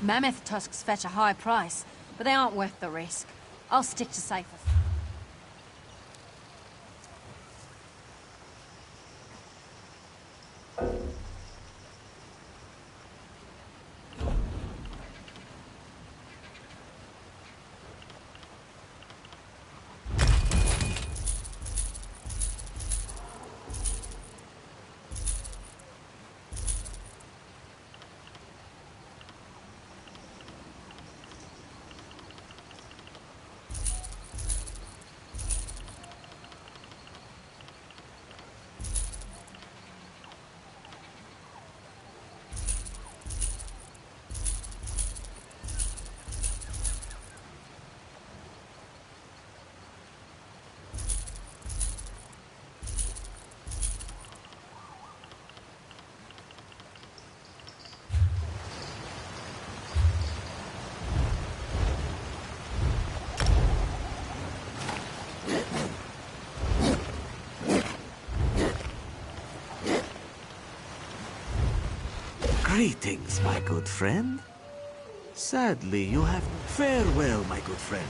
Mammoth tusks fetch a high price, but they aren't worth the risk. I'll stick to safer. Greetings, my good friend. Sadly, you have... Farewell, my good friend.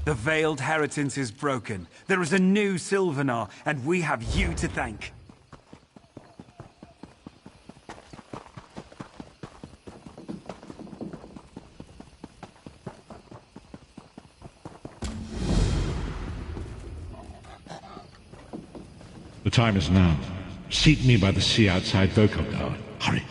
The Veiled Heritance is broken. There is a new Sylvanar, and we have you to thank. The time is now. Seat me by the sea outside Vokal. Hurry.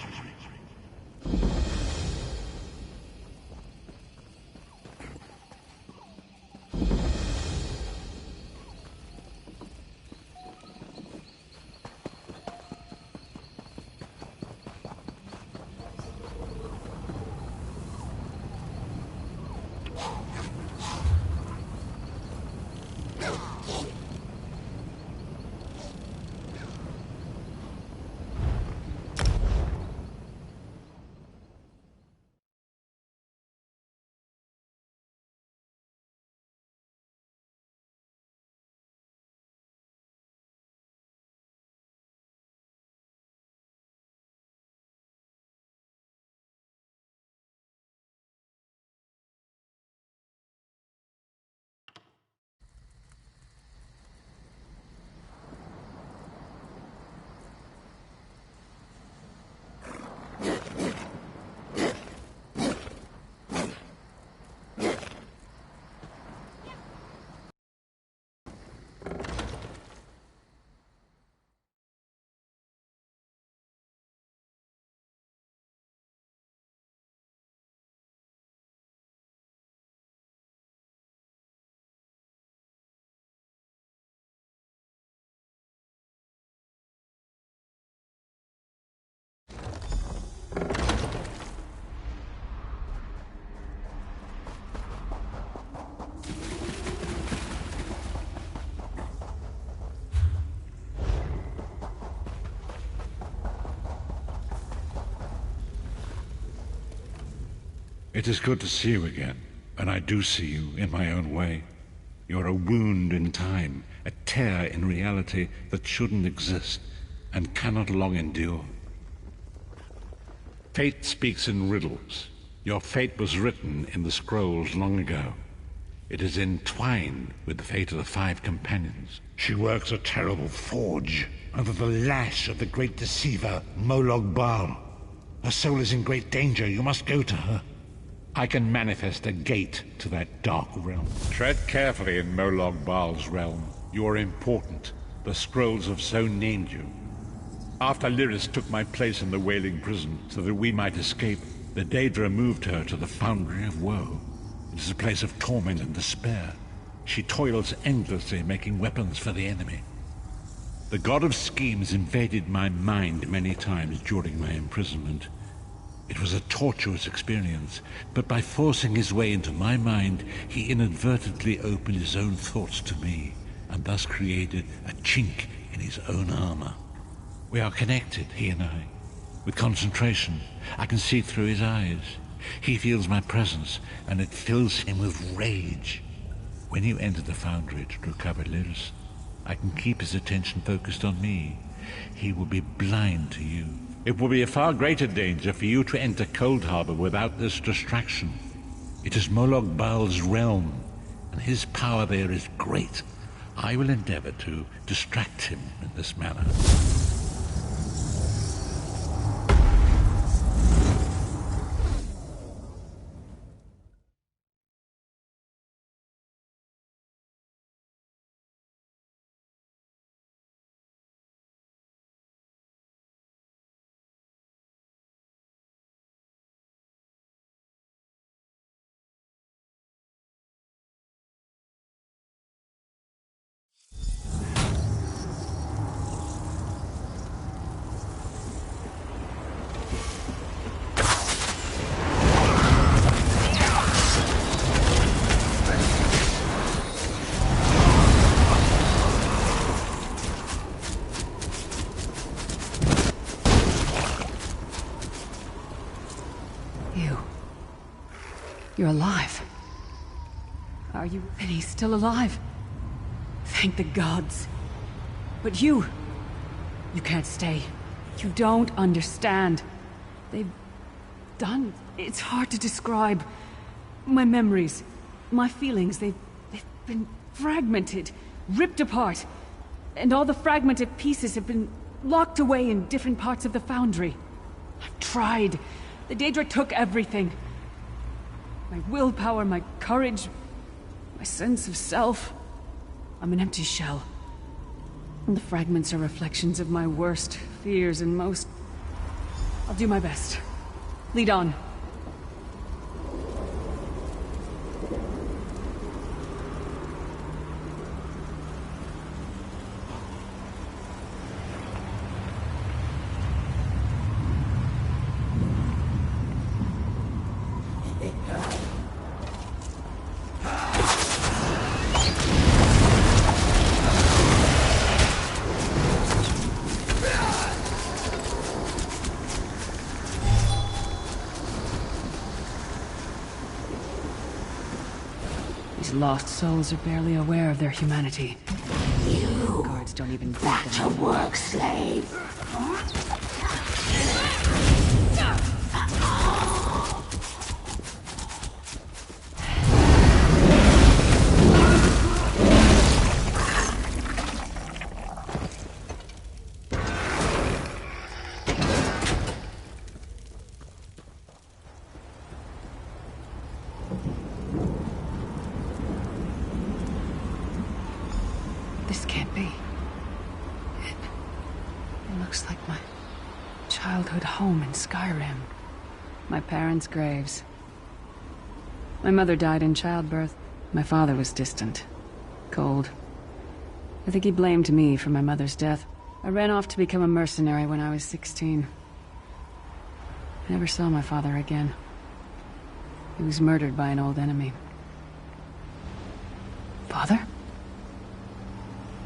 It is good to see you again, and I do see you in my own way. You're a wound in time, a tear in reality that shouldn't exist and cannot long endure. Fate speaks in riddles. Your fate was written in the scrolls long ago. It is entwined with the fate of the 5 companions. She works a terrible forge under the lash of the great deceiver, Molog Baal. Her soul is in great danger. You must go to her. I can manifest a gate to that dark realm. Tread carefully in Molog Baal's realm. You are important. The scrolls have so named you. After Lyris took my place in the Wailing Prison so that we might escape, the Daedra moved her to the Foundry of Woe. It is a place of torment and despair. She toils endlessly making weapons for the enemy. The god of schemes invaded my mind many times during my imprisonment. It was a tortuous experience, but by forcing his way into my mind, he inadvertently opened his own thoughts to me, and thus created a chink in his own armor. We are connected, he and I. With concentration, I can see through his eyes. He feels my presence, and it fills him with rage. When you enter the Foundry to recover Lyris, I can keep his attention focused on me. He will be blind to you. It will be a far greater danger for you to enter Cold Harbor without this distraction. It is Molog Baal's realm, and his power there is great. I will endeavor to distract him in this manner. You're alive. Are you? And he's still alive. Thank the gods. But you can't stay. You don't understand. They've done... It's hard to describe. My memories, my feelings, they've been fragmented, ripped apart. And all the fragmented pieces have been locked away in different parts of the Foundry. I've tried. The Daedra took everything. My willpower, my courage, my sense of self. I'm an empty shell. And the fragments are reflections of my worst fears and most... I'll do my best. Lead on. These lost souls are barely aware of their humanity. The guards don't even think Back to work, slave. This can't be. It looks like my childhood home in Skyrim. My parents' graves. My mother died in childbirth. My father was distant. Cold. I think he blamed me for my mother's death. I ran off to become a mercenary when I was 16. I never saw my father again. He was murdered by an old enemy. Father?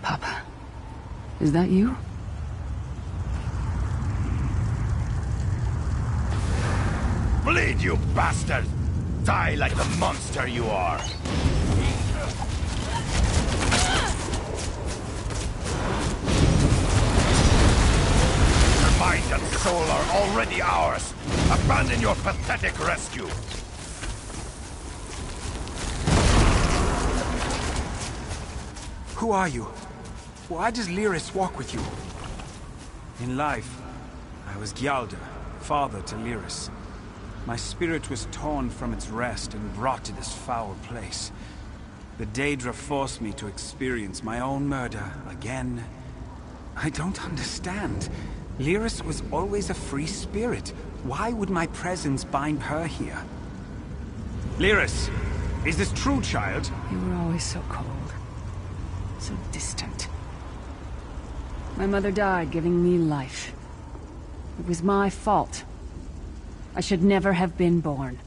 Papa, is that you? Bleed, you bastard! Die like the monster you are! Your mind and soul are already ours! Abandon your pathetic rescue! Who are you? Why does Lyris walk with you? In life, I was Gyalda, father to Lyris. My spirit was torn from its rest and brought to this foul place. The Daedra forced me to experience my own murder again. I don't understand. Lyris was always a free spirit. Why would my presence bind her here? Lyris, is this true, child? You were always so cold. So distant. My mother died giving me life. It was my fault. I should never have been born.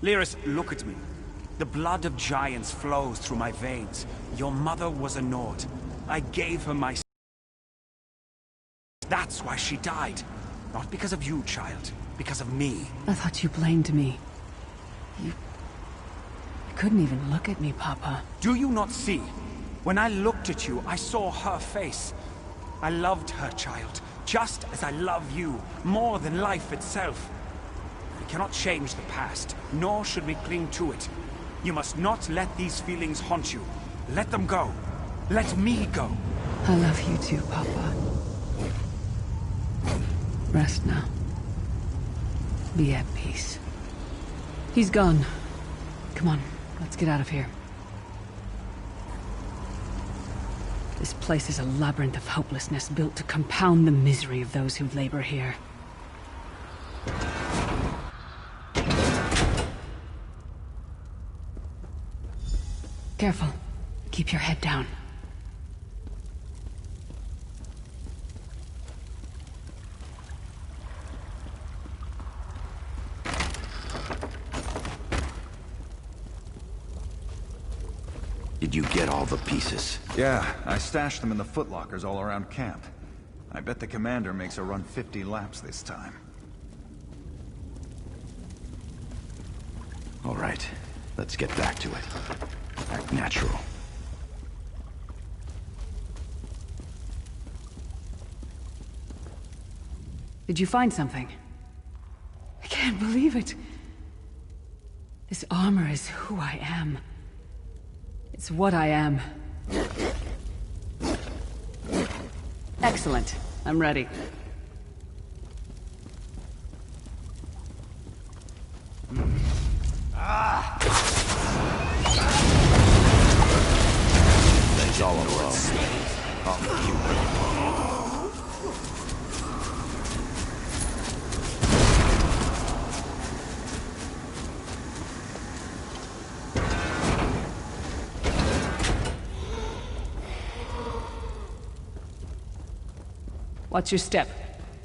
Lyris, look at me. The blood of giants flows through my veins. Your mother was a Nord. I gave her my... That's why she died. Not because of you, child. Because of me. I thought you blamed me. You couldn't even look at me, Papa. Do you not see? When I looked at you, I saw her face. I loved her, child, just as I love you, more than life itself. We cannot change the past, nor should we cling to it. You must not let these feelings haunt you. Let them go. Let me go. I love you too, Papa. Rest now. Be at peace. He's gone. Come on, let's get out of here. This place is a labyrinth of hopelessness built to compound the misery of those who labor here. Careful. Keep your head down. Did you get all the pieces? Yeah, I stashed them in the footlockers all around camp. I bet the commander makes her run 50 laps this time. All right, let's get back to it. Act natural. Did you find something? I can't believe it. This armor is who I am. It's what I am. Excellent. I'm ready. It's all alone. Oh, you. Watch your step.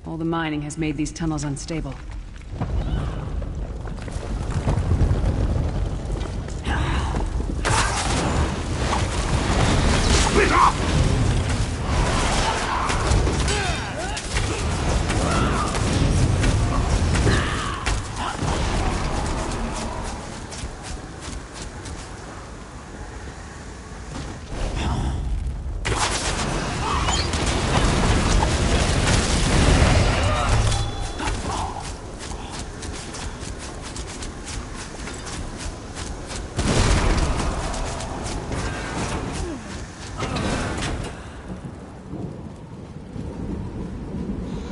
All the mining has made these tunnels unstable.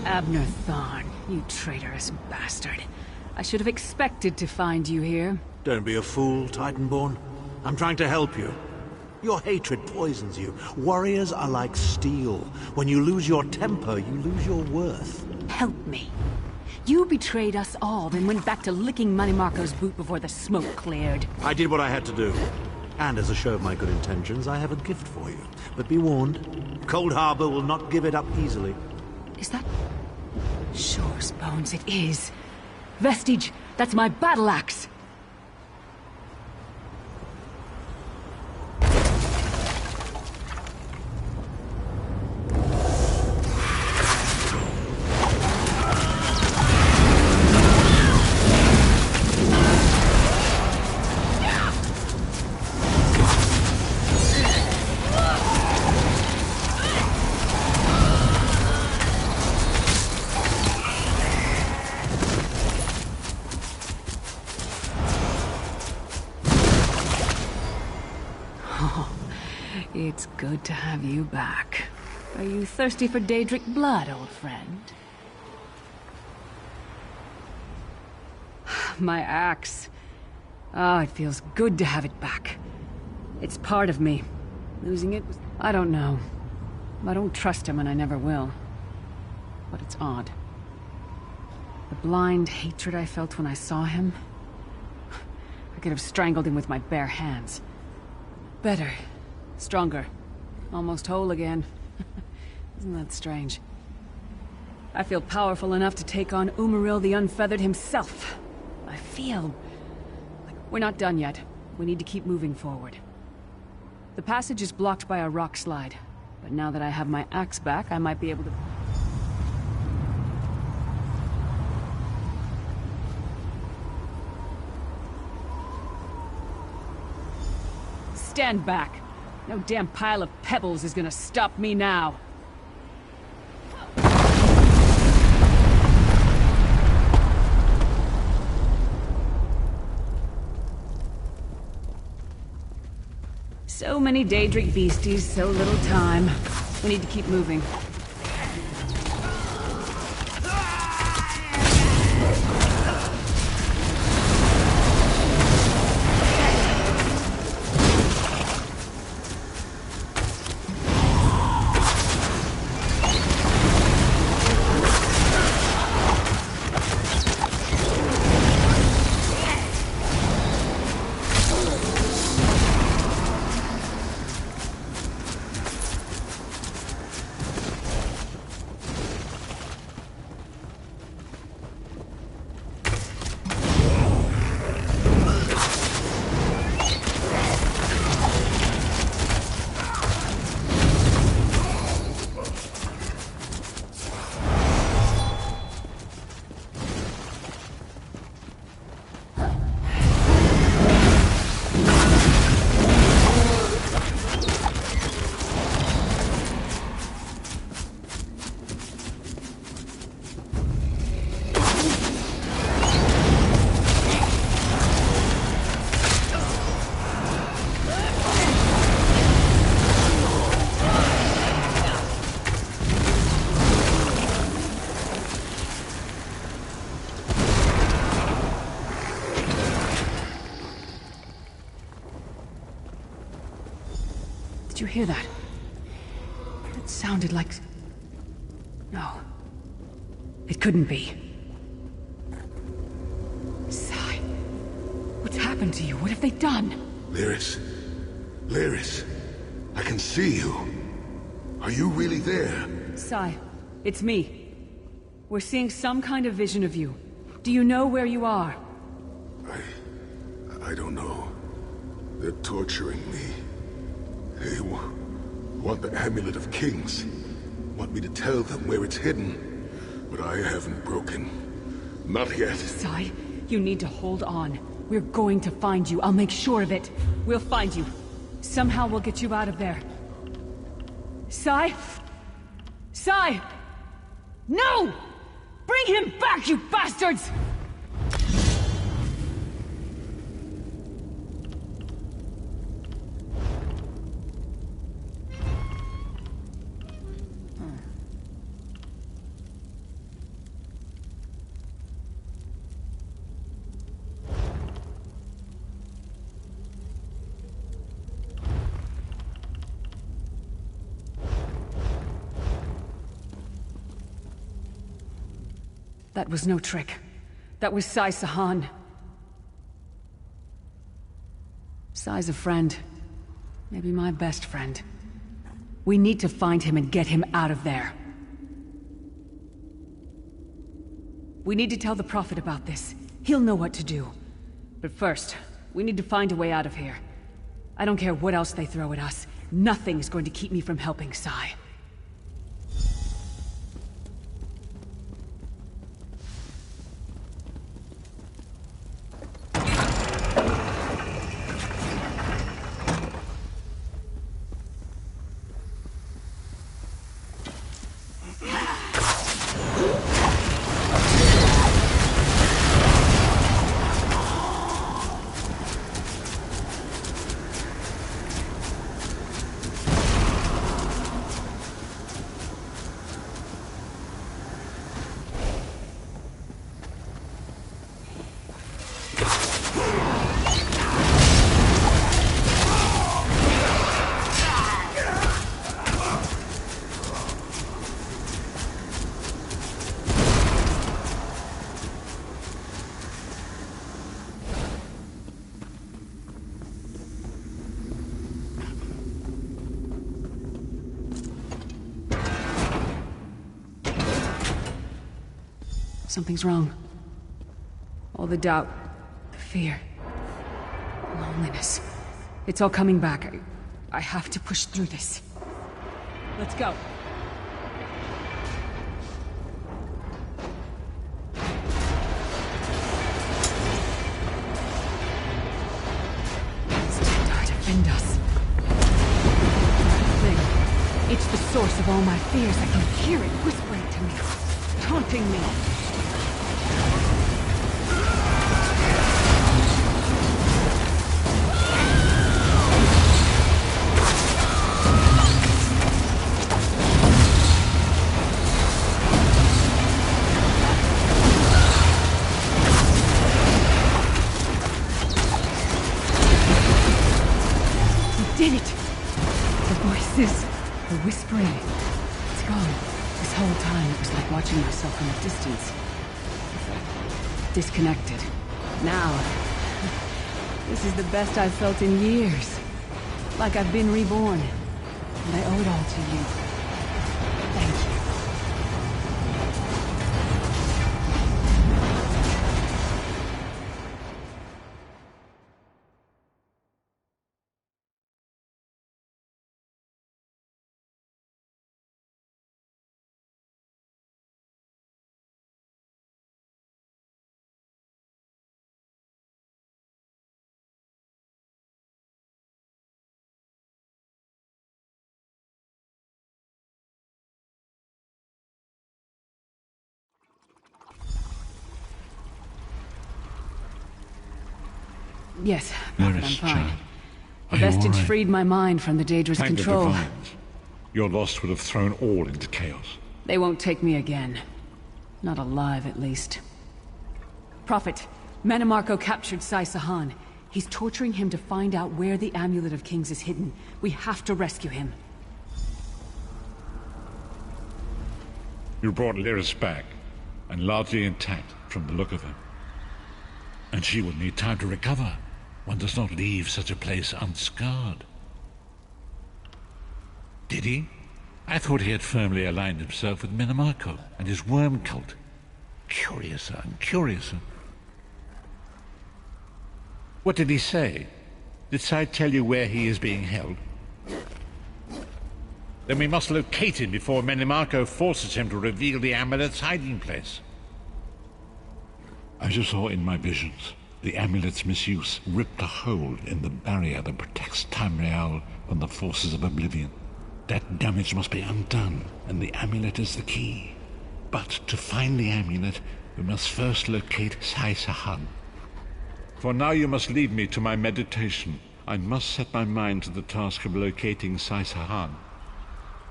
Abner Thorn, you traitorous bastard. I should have expected to find you here. Don't be a fool, Titanborn. I'm trying to help you. Your hatred poisons you. Warriors are like steel. When you lose your temper, you lose your worth. Help me. You betrayed us all, then went back to licking Manny Marco's boot before the smoke cleared. I did what I had to do. And as a show of my good intentions, I have a gift for you. But be warned, Cold Harbor will not give it up easily. Is that... Shore's bones, it is. Vestige, that's my battle axe. Oh, it's good to have you back. Are you thirsty for Daedric blood, old friend? My axe. Ah, it feels good to have it back. It's part of me. Losing it was... I don't know. I don't trust him and I never will. But it's odd. The blind hatred I felt when I saw him... I could have strangled him with my bare hands. Better. Stronger. Almost whole again. Isn't that strange? I feel powerful enough to take on Umaril the Unfeathered himself. I feel... like we're not done yet. We need to keep moving forward. The passage is blocked by a rock slide. But now that I have my axe back, I might be able to... Stand back. No damn pile of pebbles is gonna stop me now. So many Daedric beasties, so little time. We need to keep moving. Did you hear that? It sounded like... No. It couldn't be. Sai, what's happened to you? What have they done? Lyris. Lyris. I can see you. Are you really there? Sai, it's me. We're seeing some kind of vision of you. Do you know where you are? I don't know. They're torturing me. They want the Amulet of Kings. Want me to tell them where it's hidden. But I haven't broken. Not yet. Sai, you need to hold on. We're going to find you. I'll make sure of it. We'll find you. Somehow we'll get you out of there. Sai? Sai! No! Bring him back, you bastards! That was no trick. That was Sai Sahan. Sai's a friend. Maybe my best friend. We need to find him and get him out of there. We need to tell the Prophet about this. He'll know what to do. But first, we need to find a way out of here. I don't care what else they throw at us. Nothing's going to keep me from helping Sai. Something's wrong. All the doubt, the fear, loneliness. It's all coming back. I have to push through this. Let's go. Stadia defend us. Thing. It's the source of all my fears. I can hear it whispering to me, taunting me. Did it! The voices, the whispering. It's gone. This whole time it was like watching myself from a distance. Disconnected. Now, this is the best I've felt in years. Like I've been reborn. And I owe it all to you. Thank you. Yes, I'm fine. Child. The vestige freed my mind from the Daedra's control. The divines. Your loss would have thrown all into chaos. They won't take me again. Not alive, at least. Prophet, Manimarco captured Sai Sahan. He's torturing him to find out where the Amulet of Kings is hidden. We have to rescue him. You brought Lyris back, and largely intact from the look of her. And she will need time to recover. One does not leave such a place unscarred. Did he? I thought he had firmly aligned himself with Manimarco and his worm cult. Curiouser and curiouser. What did he say? Did Sai tell you where he is being held? Then we must locate him before Manimarco forces him to reveal the amulet's hiding place. As you saw in my visions, the amulet's misuse ripped a hole in the barrier that protects Tamriel from the forces of oblivion. That damage must be undone, and the amulet is the key. But to find the amulet, we must first locate Sai Sahan. For now you must leave me to my meditation. I must set my mind to the task of locating Sai Sahan.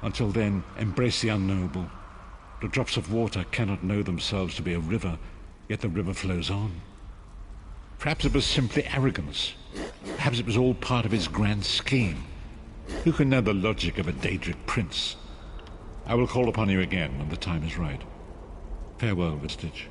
Until then, embrace the unknowable. The drops of water cannot know themselves to be a river, yet the river flows on. Perhaps it was simply arrogance. Perhaps it was all part of his grand scheme. Who can know the logic of a Daedric prince? I will call upon you again when the time is right. Farewell, Vestige.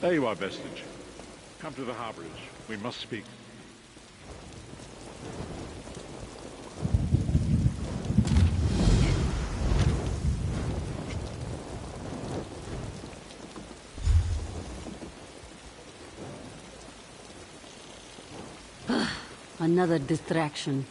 There you are, Vestige. Come to the harborage. We must speak. Another distraction.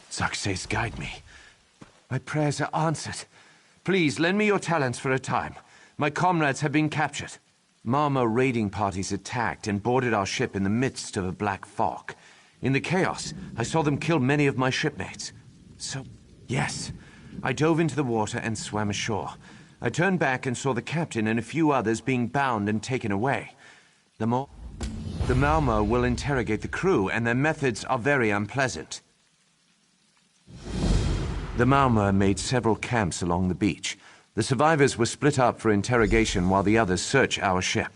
Success guide me. My prayers are answered. Please, lend me your talents for a time. My comrades have been captured. Marmor raiding parties attacked and boarded our ship in the midst of a black fog. In the chaos, I saw them kill many of my shipmates. So, yes, I dove into the water and swam ashore. I turned back and saw the captain and a few others being bound and taken away. The Marmor will interrogate the crew, and their methods are very unpleasant. The Marmor made several camps along the beach. The survivors were split up for interrogation while the others search our ship.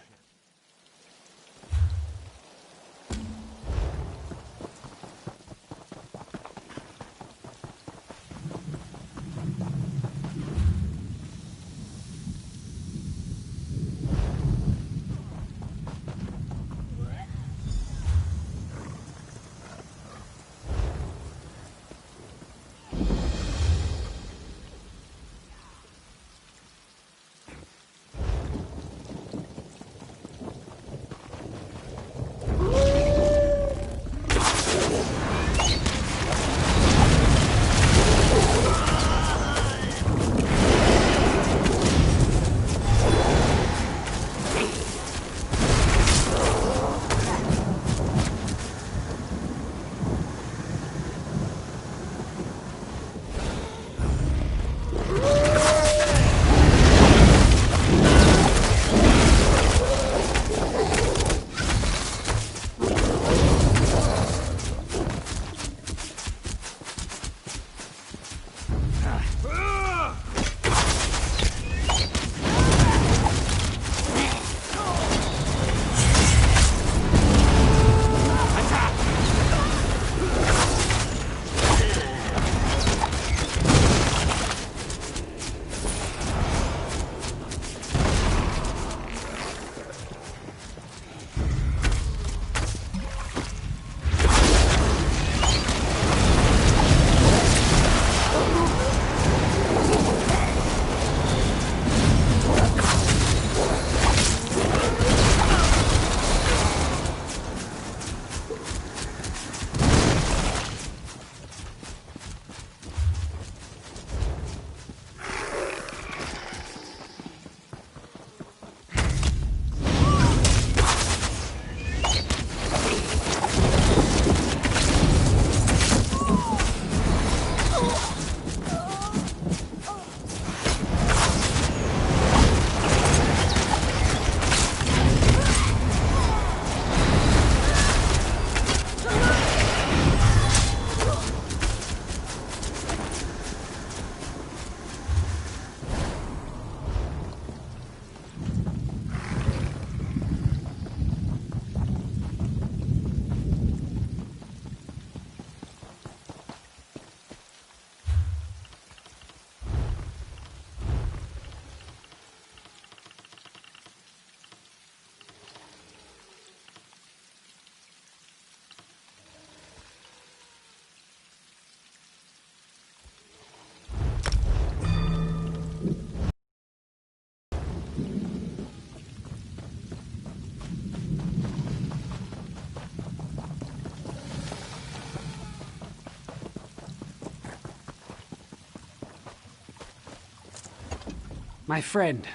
My friend,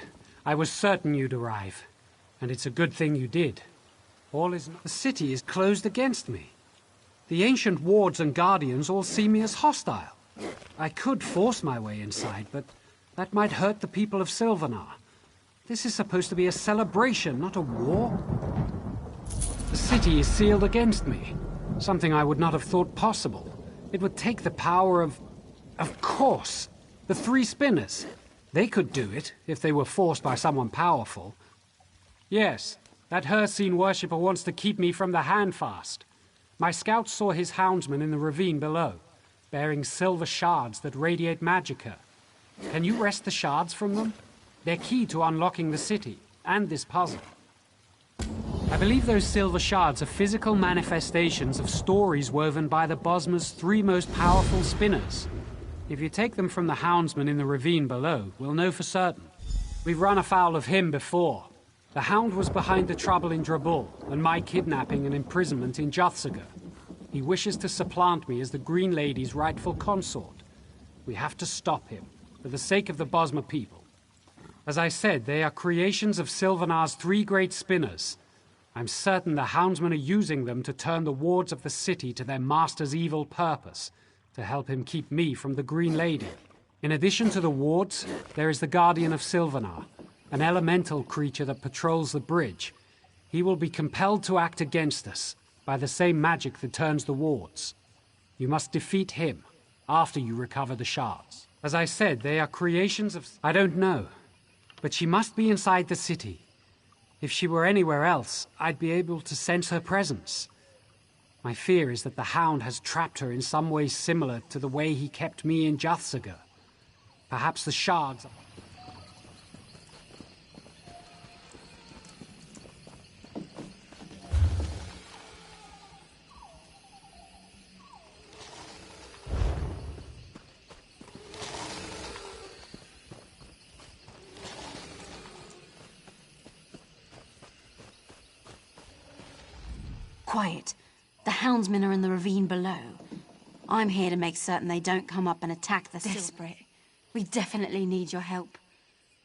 I was certain you'd arrive. And it's a good thing you did. All is not... The city is closed against me. The ancient wards and guardians all see me as hostile. I could force my way inside, but that might hurt the people of Sylvanar. This is supposed to be a celebration, not a war. The city is sealed against me. Something I would not have thought possible. It would take the power of course, the Three Spinners. They could do it, if they were forced by someone powerful. Yes, that Hircine worshipper wants to keep me from the Handfast. My scouts saw his houndsmen in the ravine below, bearing silver shards that radiate magicka. Can you wrest the shards from them? They're key to unlocking the city, and this puzzle. I believe those silver shards are physical manifestations of stories woven by the Bosma's three most powerful spinners. If you take them from the houndsman in the ravine below, we'll know for certain. We've run afoul of him before. The Hound was behind the trouble in Drabul, and my kidnapping and imprisonment in Juthsaga. He wishes to supplant me as the Green Lady's rightful consort. We have to stop him, for the sake of the Bosma people. As I said, they are creations of Sylvanar's three great spinners. I'm certain the houndsmen are using them to turn the wards of the city to their master's evil purpose, to help him keep me from the Green Lady. In addition to the wards, there is the Guardian of Sylvanar, an elemental creature that patrols the bridge. He will be compelled to act against us, by the same magic that turns the wards. You must defeat him, after you recover the shards. As I said, they are creations of... I don't know, but she must be inside the city. If she were anywhere else, I'd be able to sense her presence. My fear is that the Hound has trapped her in some way similar to the way he kept me in Juthsaga. Perhaps the shards... Quiet. The houndsmen are in the ravine below. I'm here to make certain they don't come up and attack the Desperate. We definitely need your help.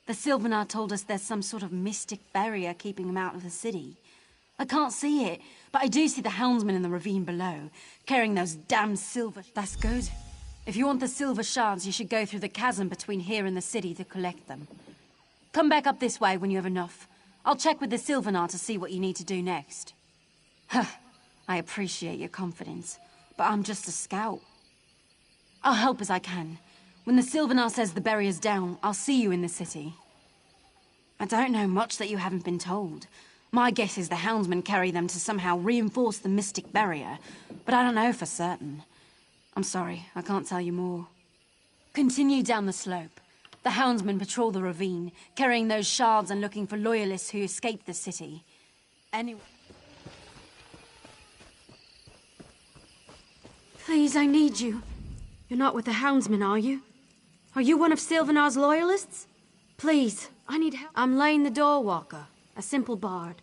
The Sylvanar told us there's some sort of mystic barrier keeping them out of the city. I can't see it, but I do see the houndsmen in the ravine below, carrying those damn silver... That's good. If you want the silver shards, you should go through the chasm between here and the city to collect them. Come back up this way when you have enough. I'll check with the Sylvanar to see what you need to do next. Huh. I appreciate your confidence, but I'm just a scout. I'll help as I can. When the Sylvanar says the barrier's down, I'll see you in the city. I don't know much that you haven't been told. My guess is the houndsmen carry them to somehow reinforce the mystic barrier, but I don't know for certain. I'm sorry, I can't tell you more. Continue down the slope. The houndsmen patrol the ravine, carrying those shards and looking for loyalists who escaped the city. Anyway... Please, I need you. You're not with the houndsmen, are you? Are you one of Sylvanar's loyalists? Please, I need help. I'm Lane the Doorwalker, a simple bard.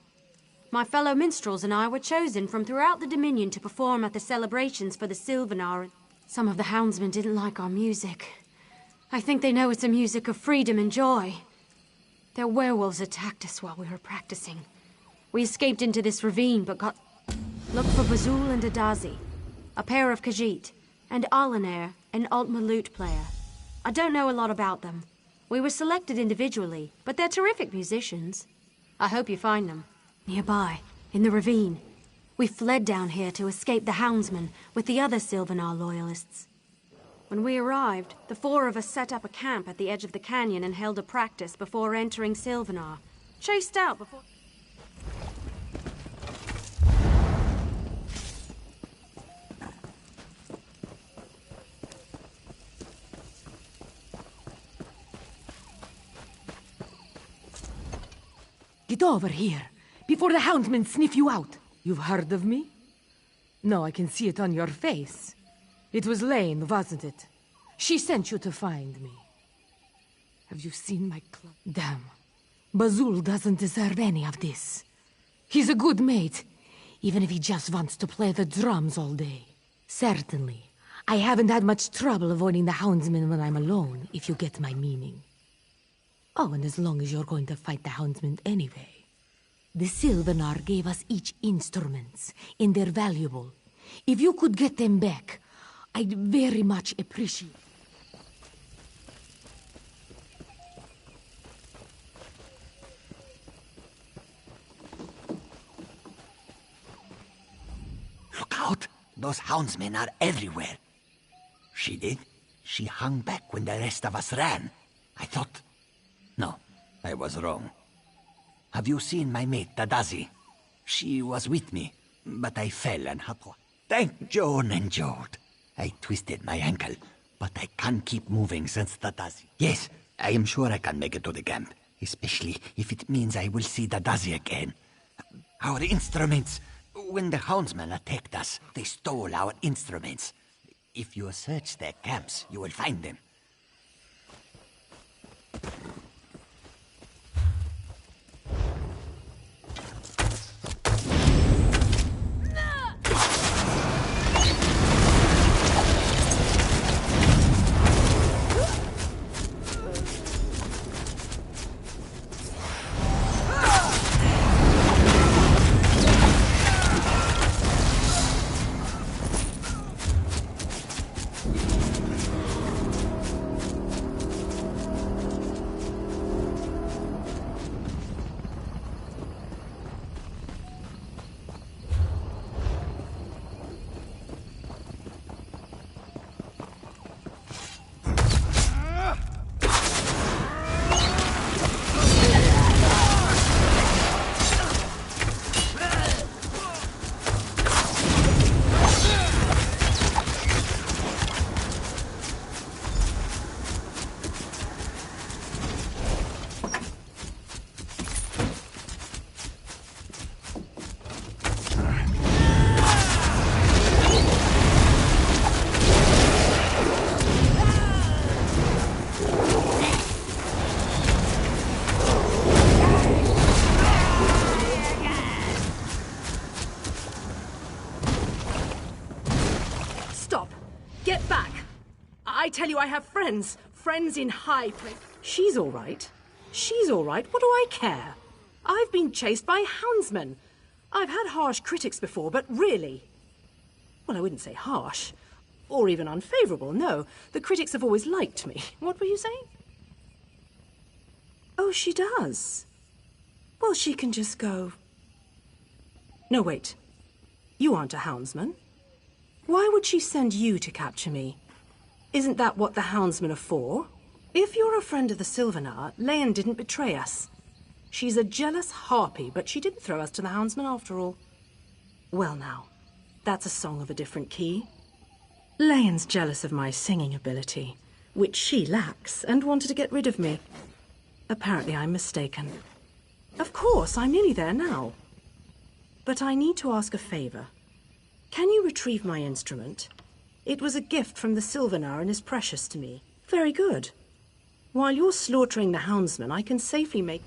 My fellow minstrels and I were chosen from throughout the Dominion to perform at the celebrations for the Sylvanar. Some of the houndsmen didn't like our music. I think they know it's a music of freedom and joy. Their werewolves attacked us while we were practicing. We escaped into this ravine, but got... Look for Bazul and Adazi, a pair of Khajiit, and Alanair, an Altma lute player. I don't know a lot about them. We were selected individually, but they're terrific musicians. I hope you find them. Nearby, in the ravine. We fled down here to escape the houndsmen with the other Sylvanar loyalists. When we arrived, the four of us set up a camp at the edge of the canyon and held a practice before entering Sylvanar. Chased out before... Get over here, before the houndsmen sniff you out. You've heard of me? No, I can see it on your face. It was Lane, wasn't it? She sent you to find me. Have you seen my club? Damn. Bazul doesn't deserve any of this. He's a good mate, even if he just wants to play the drums all day. Certainly. I haven't had much trouble avoiding the houndsmen when I'm alone, if you get my meaning. Oh, and as long as you're going to fight the Houndsmen anyway. The Sylvanar gave us each instruments, and they're valuable. If you could get them back, I'd very much appreciate it. Look out! Those houndsmen are everywhere. She did. She hung back when the rest of us ran. I thought... No, I was wrong. Have you seen my mate, Tadazi? She was with me, but I fell and had to... Thank Joan and Jode. I twisted my ankle, but I can't keep moving since Tadazi. Yes, I am sure I can make it to the camp, especially if it means I will see Tadazi again. Our instruments... When the houndsmen attacked us, they stole our instruments. If you search their camps, you will find them. I tell you, I have friends. Friends in high place. She's all right. She's all right. What do I care? I've been chased by houndsmen. I've had harsh critics before, but really... Well, I wouldn't say harsh. Or even unfavourable, no. The critics have always liked me. What were you saying? Oh, she does. Well, she can just go... No, wait. You aren't a houndsman. Why would she send you to capture me? Isn't that what the houndsmen are for? If you're a friend of the Sylvanar, Leon didn't betray us. She's a jealous harpy, but she didn't throw us to the houndsmen after all. Well now, that's a song of a different key. Leon's jealous of my singing ability, which she lacks, and wanted to get rid of me. Apparently I'm mistaken. Of course, I'm nearly there now. But I need to ask a favour. Can you retrieve my instrument? It was a gift from the Sylvanar and is precious to me. Very good. While you're slaughtering the houndsmen, I can safely make...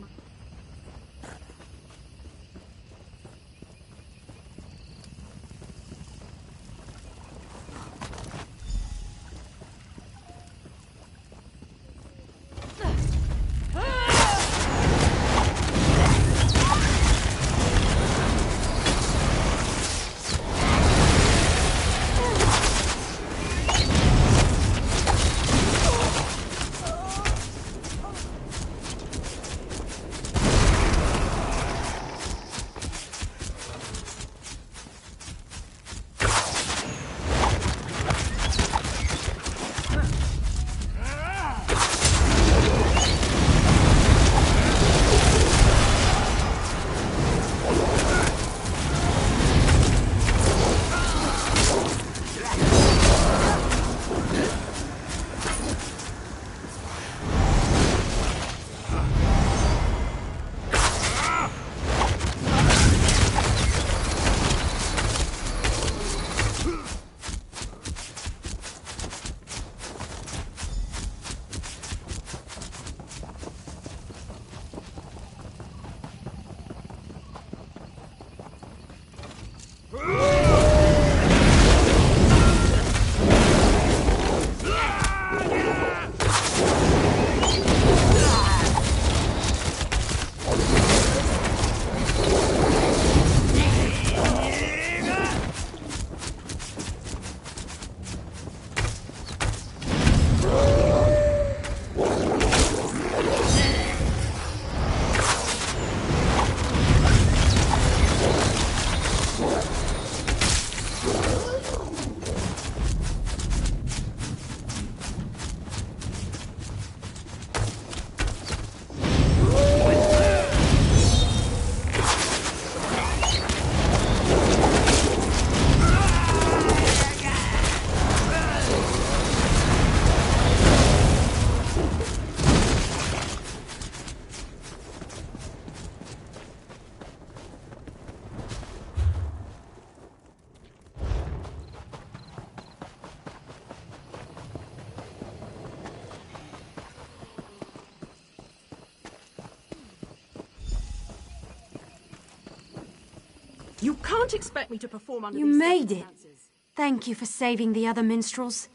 You can't expect me to perform under You these made it. circumstances. Thank you for saving the other minstrels.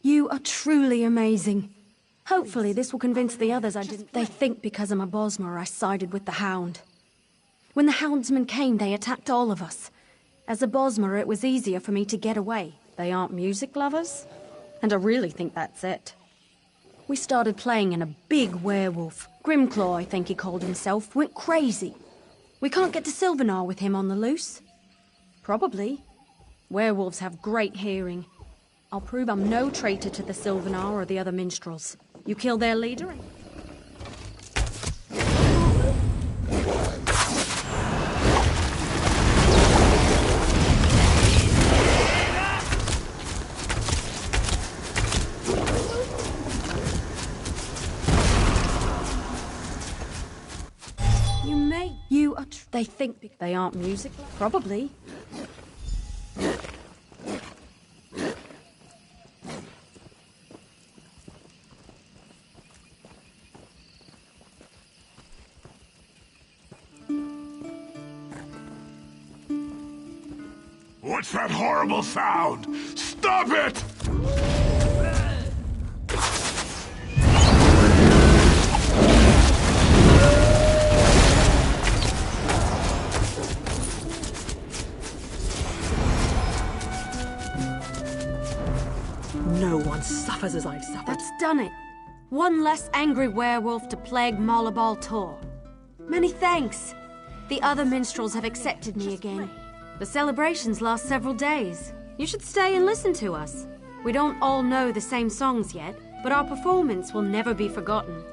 You are truly amazing. Hopefully this will convince the others I didn't... They think because I'm a Bosmer I sided with the Hound. When the Houndsmen came, they attacked all of us. As a Bosmer, it was easier for me to get away. They aren't music lovers? And I really think that's it. We started playing and a big werewolf, Grimclaw I think he called himself, went crazy. We can't get to Sylvanar with him on the loose. Probably. Werewolves have great hearing. I'll prove I'm no traitor to the Sylvanar or the other minstrels. You kill their leader and... They think they aren't music? Probably. What's that horrible sound? Stop it! No one suffers as I've suffered. That's done it. One less angry werewolf to plague Malabal Tor. Many thanks. The other minstrels have accepted me again. The celebrations last several days. You should stay and listen to us. We don't all know the same songs yet, but our performance will never be forgotten.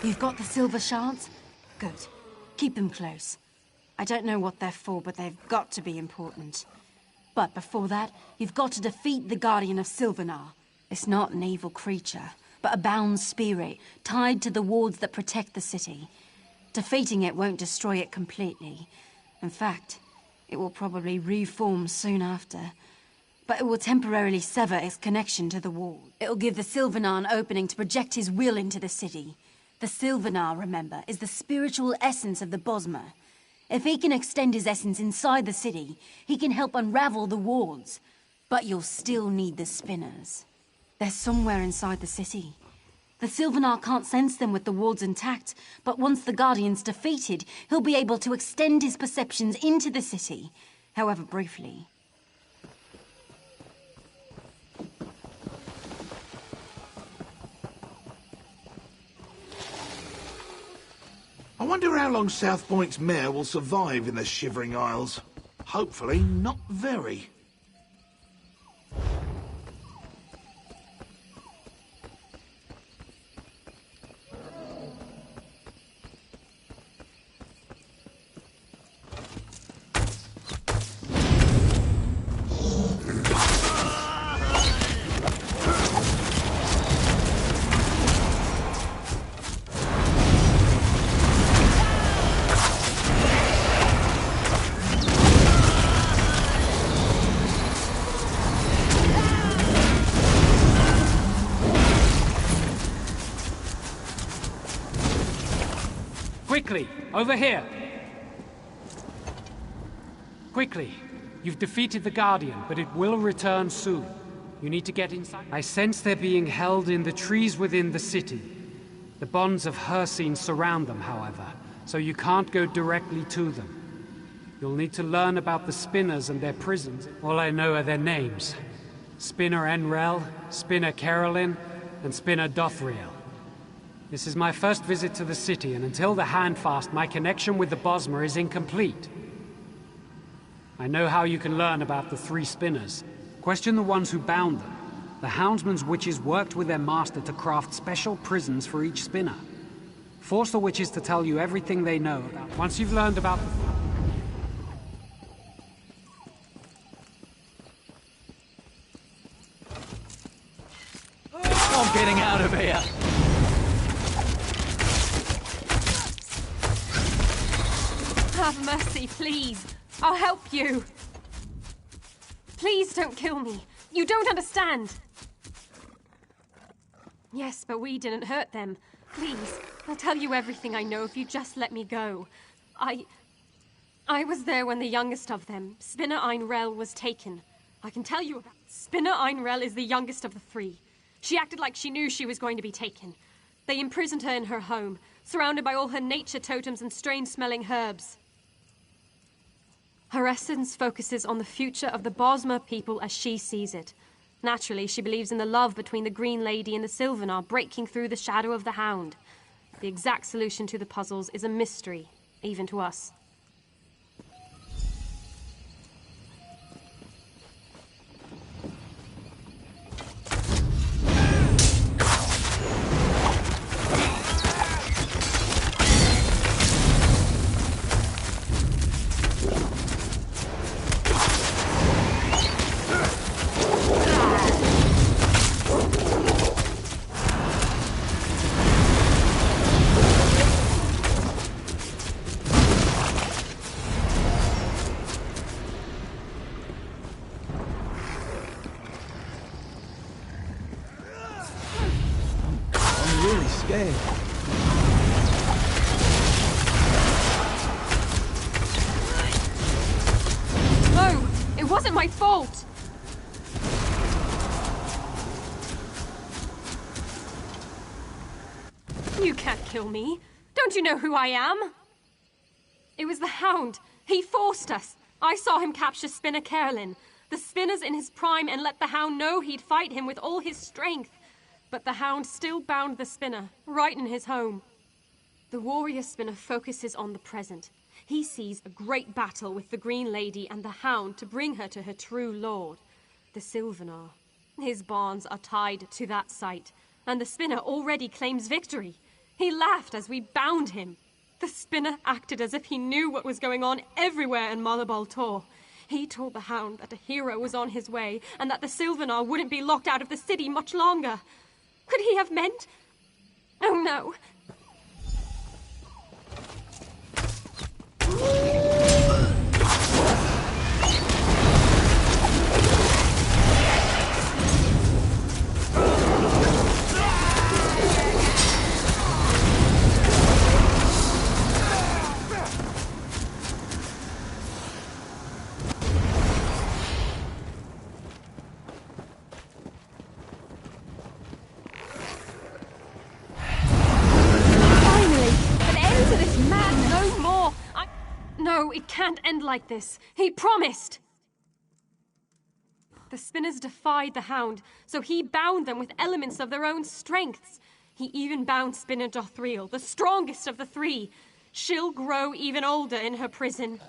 You've got the silver shards? Good. Keep them close. I don't know what they're for, but they've got to be important. But before that, you've got to defeat the Guardian of Sylvanar. It's not an evil creature, but a bound spirit tied to the wards that protect the city. Defeating it won't destroy it completely. In fact, it will probably reform soon after. But it will temporarily sever its connection to the wall. It'll give the Sylvanar an opening to project his will into the city. The Sylvanar, remember, is the spiritual essence of the Bosmer. If he can extend his essence inside the city, he can help unravel the wards. But you'll still need the spinners. They're somewhere inside the city. The Sylvanar can't sense them with the wards intact, but once the Guardian's defeated, he'll be able to extend his perceptions into the city, however briefly. I wonder how long South Point's mayor will survive in the Shivering Isles. Hopefully not very. Quickly, over here! Quickly! You've defeated the Guardian, but it will return soon. You need to get inside. I sense they're being held in the trees within the city. The bonds of Hircine surround them, however, so you can't go directly to them. You'll need to learn about the Spinners and their prisons. All I know are their names. Spinner Enrel, Spinner Carolyn, and Spinner Dothriel. This is my first visit to the city, and until the Handfast, my connection with the Bosmer is incomplete. I know how you can learn about the 3 Spinners. Question the ones who bound them. The Houndsman's witches worked with their master to craft special prisons for each spinner. Force the witches to tell you everything they know about. Once you've learned about the... I'm getting out of here! Have mercy, please. I'll help you. Please don't kill me. You don't understand. Yes, but we didn't hurt them. Please, I'll tell you everything I know if you just let me go. I was there when the youngest of them, Spinner Einrel, was taken. I can tell you about... Spinner Einrel is the youngest of the 3. She acted like she knew she was going to be taken. They imprisoned her in her home, surrounded by all her nature totems and strange-smelling herbs. Her essence focuses on the future of the Bosmer people as she sees it. Naturally, she believes in the love between the Green Lady and the Sylvanar breaking through the shadow of the Hound. The exact solution to the puzzles is a mystery, even to us. No! It wasn't my fault! You can't kill me. Don't you know who I am? It was the Hound. He forced us. I saw him capture Spinner Carolyn. The Spinner's in his prime and let the Hound know he'd fight him with all his strength. But the Hound still bound the Spinner, right in his home. The warrior Spinner focuses on the present. He sees a great battle with the Green Lady and the Hound to bring her to her true lord, the Sylvanar. His bonds are tied to that site, and the Spinner already claims victory. He laughed as we bound him. The Spinner acted as if he knew what was going on everywhere in Malabal Tor. He told the Hound that a hero was on his way, and that the Sylvanar wouldn't be locked out of the city much longer. Could he have meant... Oh no. No, it can't end like this. He promised! The Spinners defied the Hound, so he bound them with elements of their own strengths. He even bound Spinner Dothriel, the strongest of the 3. She'll grow even older in her prison.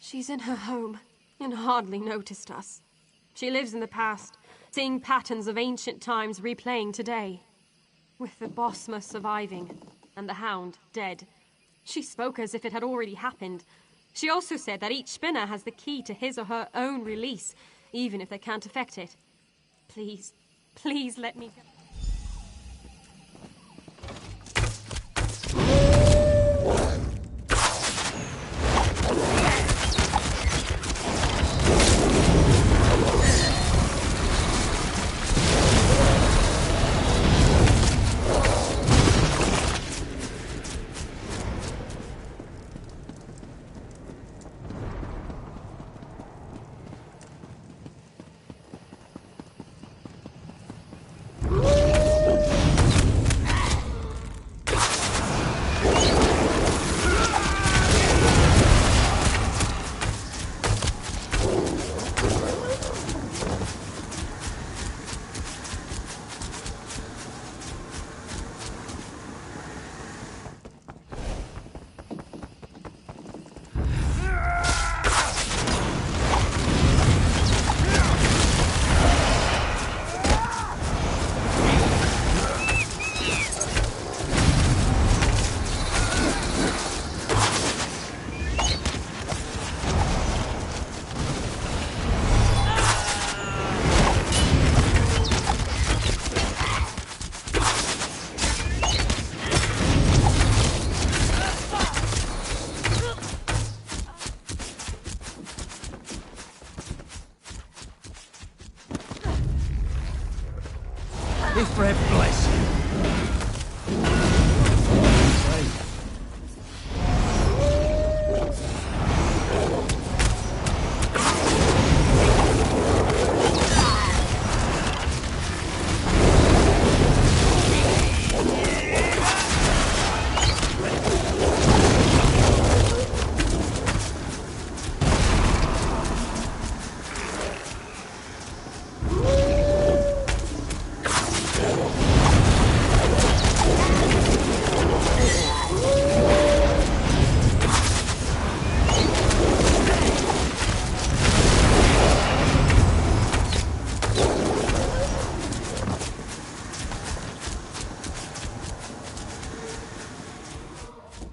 She's in her home and hardly noticed us. She lives in the past, seeing patterns of ancient times replaying today. With the Bosmer surviving and the Hound dead. She spoke as if it had already happened. She also said that each spinner has the key to his or her own release, even if they can't affect it. Please, please let me go.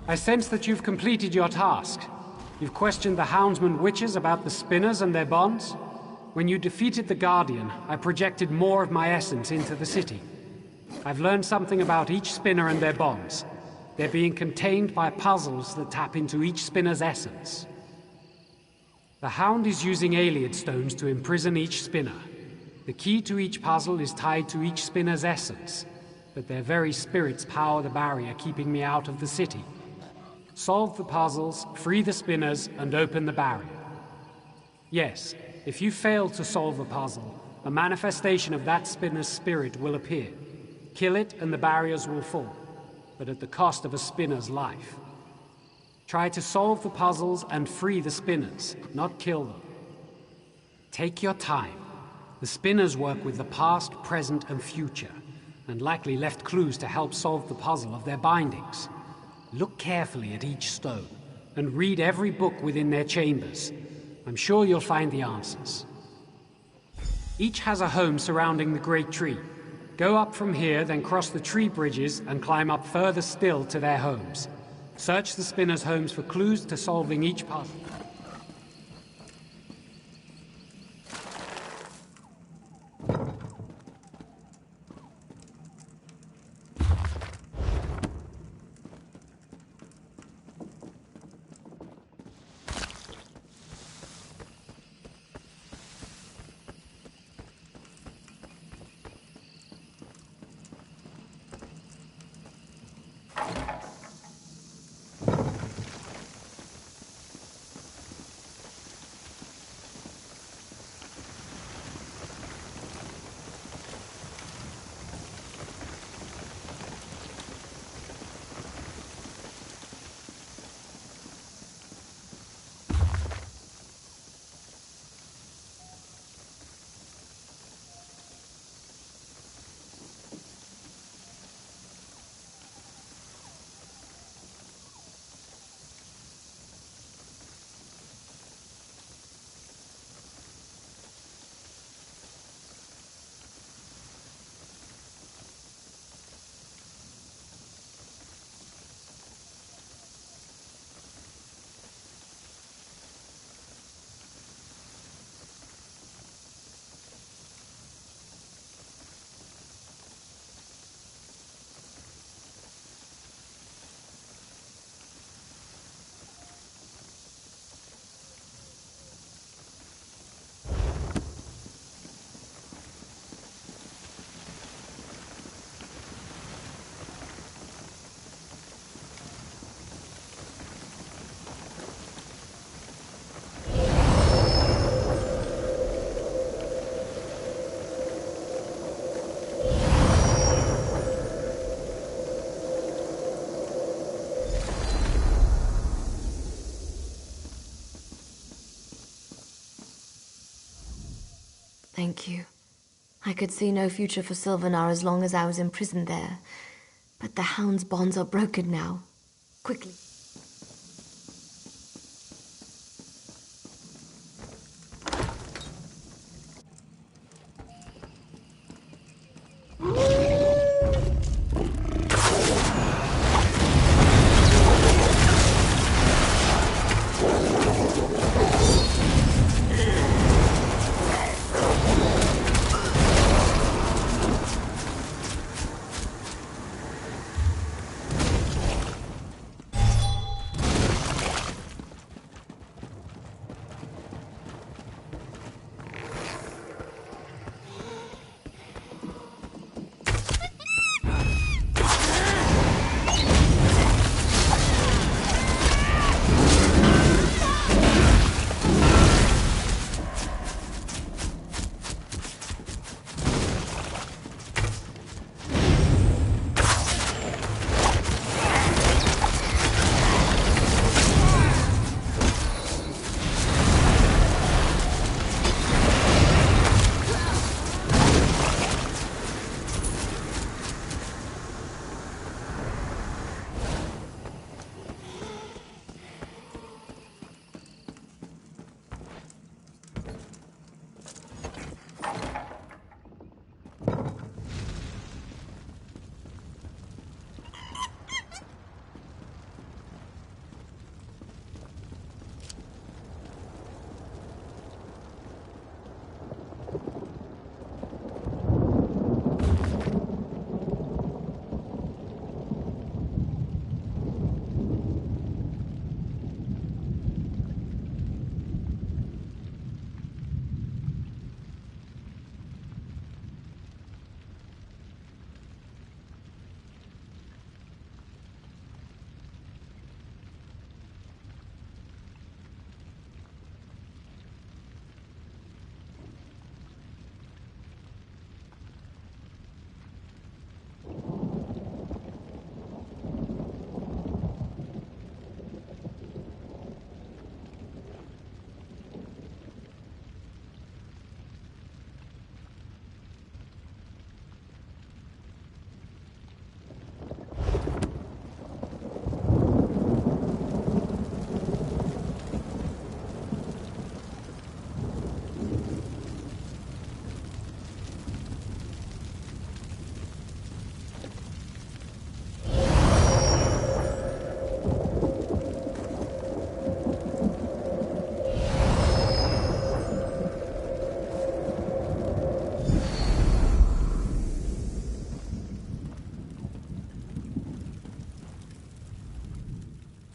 I sense that you've completed your task. You've questioned the Houndsman witches about the spinners and their bonds. When you defeated the Guardian, I projected more of my essence into the city. I've learned something about each spinner and their bonds. They're being contained by puzzles that tap into each spinner's essence. The Hound is using Alien stones to imprison each spinner. The key to each puzzle is tied to each spinner's essence, but their very spirits power the barrier keeping me out of the city. Solve the puzzles, free the spinners, and open the barrier. Yes, if you fail to solve a puzzle, a manifestation of that spinner's spirit will appear. Kill it and the barriers will fall, but at the cost of a spinner's life. Try to solve the puzzles and free the spinners, not kill them. Take your time. The spinners work with the past, present, and future, and likely left clues to help solve the puzzle of their bindings. Look carefully at each stone, and read every book within their chambers. I'm sure you'll find the answers. Each has a home surrounding the great tree. Go up from here, then cross the tree bridges, and climb up further still to their homes. Search the spinners' homes for clues to solving each puzzle. Thank you. I could see no future for Sylvanar as long as I was imprisoned there. But the Hound's bonds are broken now. Quickly.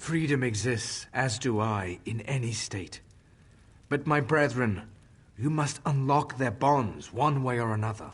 Freedom exists, as do I, in any state. But my brethren, you must unlock their bonds one way or another.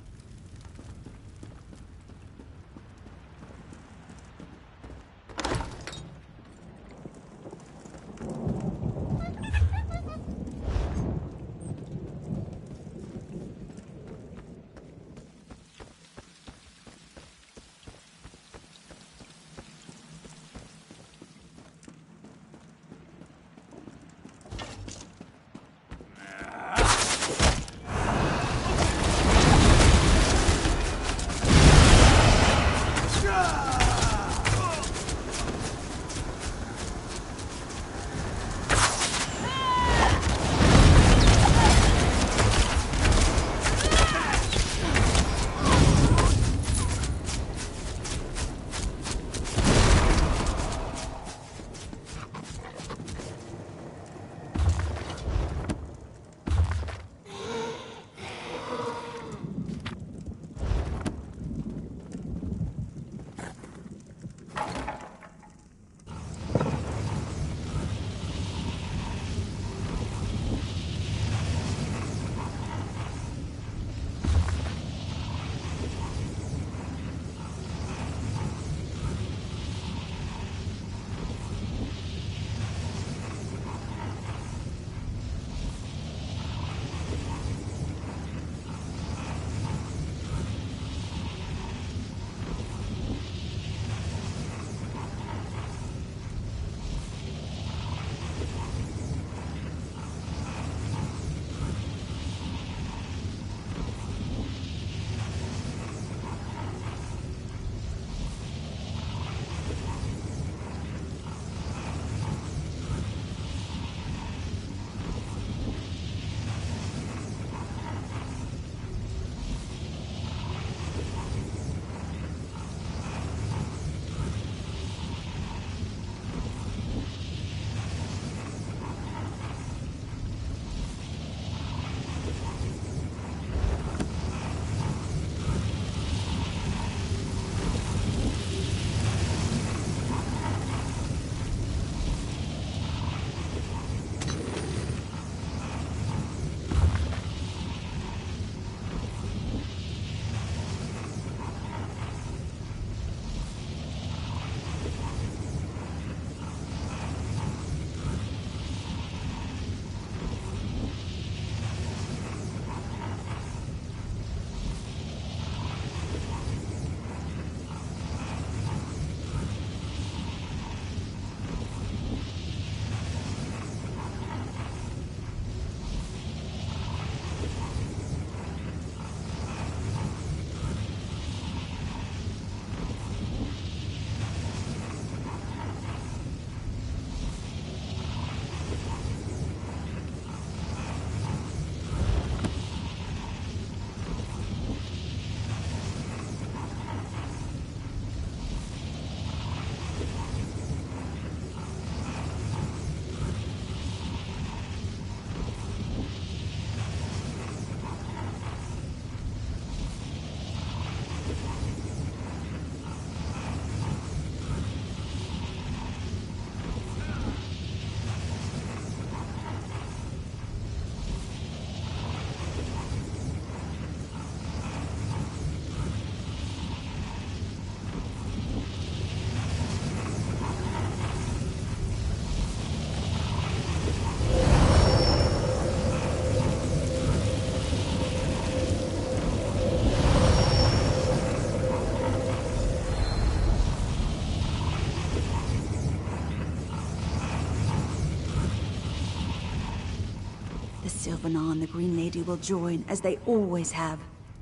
Sylvanar and the Green Lady will join, as they always have.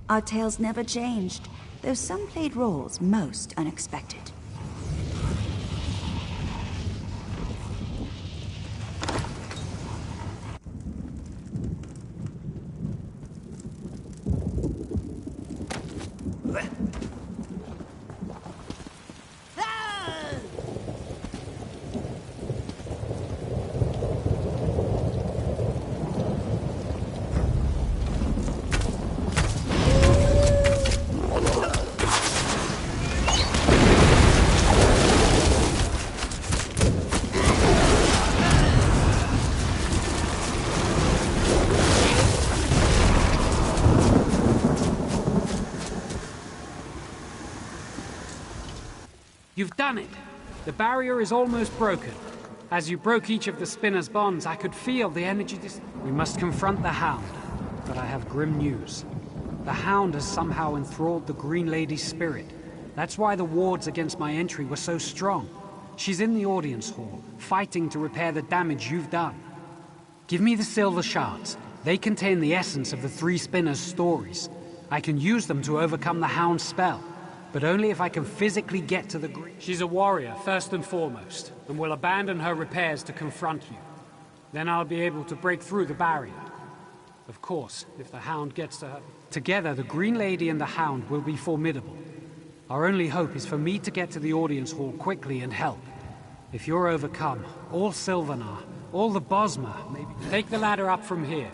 Our tales never changed, though some played roles most unexpected. You've done it! The barrier is almost broken. As you broke each of the spinner's bonds, I could feel the energy We must confront the Hound, but I have grim news. The Hound has somehow enthralled the Green Lady's spirit. That's why the wards against my entry were so strong. She's in the audience hall, fighting to repair the damage you've done. Give me the silver shards. They contain the essence of the three spinners' stories. I can use them to overcome the Hound's spell, but only if I can physically get to the green. She's a warrior, first and foremost, and will abandon her repairs to confront you. Then I'll be able to break through the barrier. Of course, if the Hound gets to her. Together, the Green Lady and the Hound will be formidable. Our only hope is for me to get to the audience hall quickly and help. If you're overcome, all Sylvanar, all the Bosmer, maybe... Take the ladder up from here.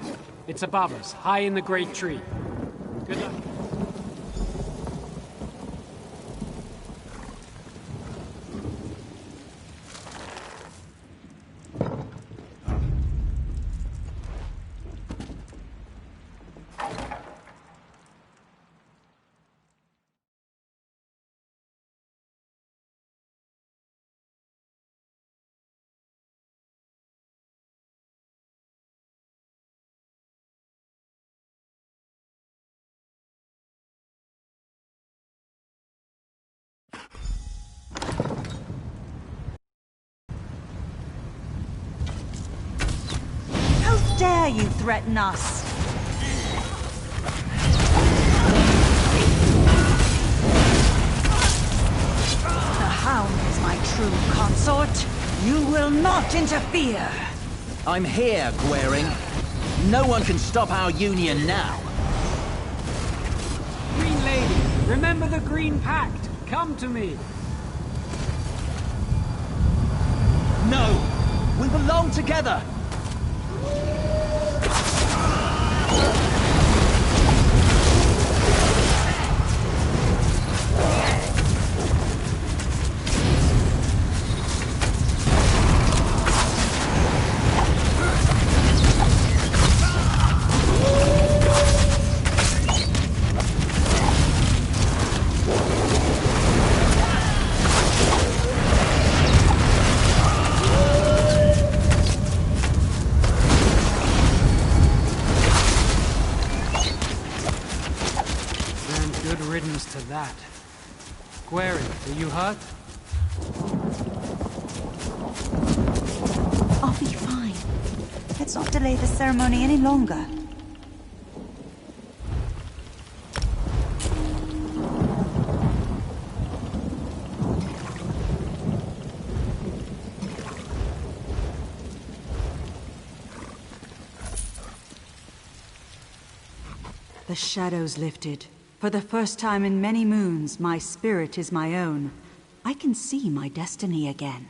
It's above us, high in the great tree. Good luck. Dare you threaten us? The Hound is my true consort. You will not interfere. I'm here, Gwaring. No one can stop our union now. Green Lady, remember the Green Pact. Come to me. No! We belong together! To that. Query, are you hurt? I'll be fine. Let's not delay the ceremony any longer. The shadows lifted. For the first time in many moons, my spirit is my own. I can see my destiny again.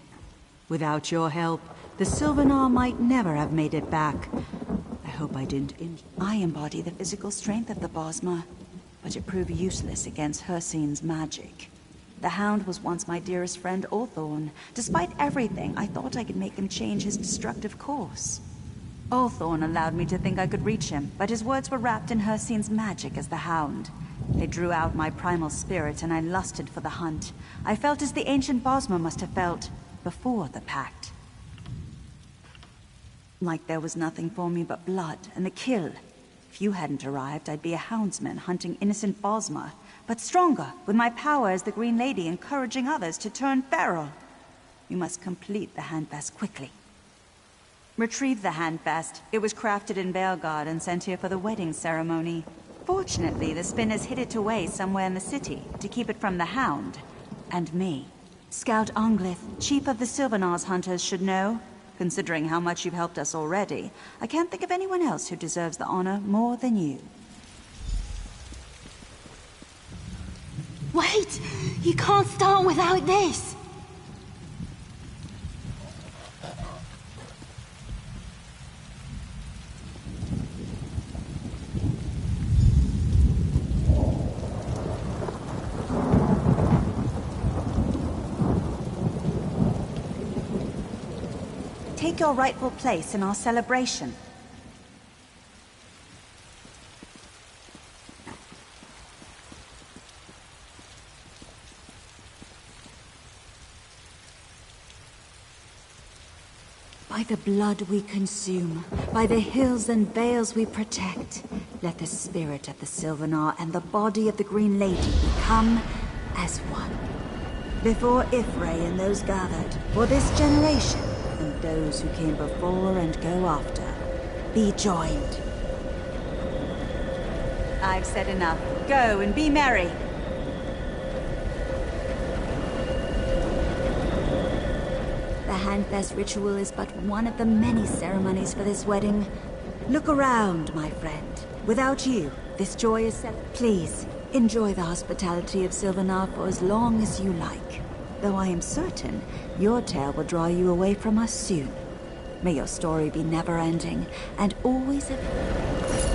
Without your help, the Sylvanar might never have made it back. I hope I didn't I embody the physical strength of the Bosmer, but it proved useless against Hircine's magic. The Hound was once my dearest friend Ulthorn. Despite everything, I thought I could make him change his destructive course. Ulthorn allowed me to think I could reach him, but his words were wrapped in Hircine's magic as the Hound. They drew out my primal spirit, and I lusted for the hunt. I felt as the ancient Bosmer must have felt before the pact. Like there was nothing for me but blood and the kill. If you hadn't arrived, I'd be a houndsman hunting innocent Bosmer, but stronger, with my power as the Green Lady encouraging others to turn feral. You must complete the handbast quickly. Retrieve the handbast. It was crafted in Belgard and sent here for the wedding ceremony. Fortunately, the spinners hid it away somewhere in the city to keep it from the Hound and me. Scout Anglith, chief of the Sylvanar's hunters, should know. Considering how much you've helped us already, I can't think of anyone else who deserves the honor more than you. Wait! You can't start without this! Take your rightful place in our celebration. By the blood we consume, by the hills and vales we protect, let the spirit of the Sylvanar and the body of the Green Lady become as one. Before Ifray and those gathered, for this generation, and those who came before and go after, be joined. I've said enough. Go and be merry. The Handfest ritual is but one of the many ceremonies for this wedding. Look around, my friend. Without you, this joy is set. Please, enjoy the hospitality of Sylvanar for as long as you like. Though I am certain your tale will draw you away from us soon. May your story be never-ending, and always a...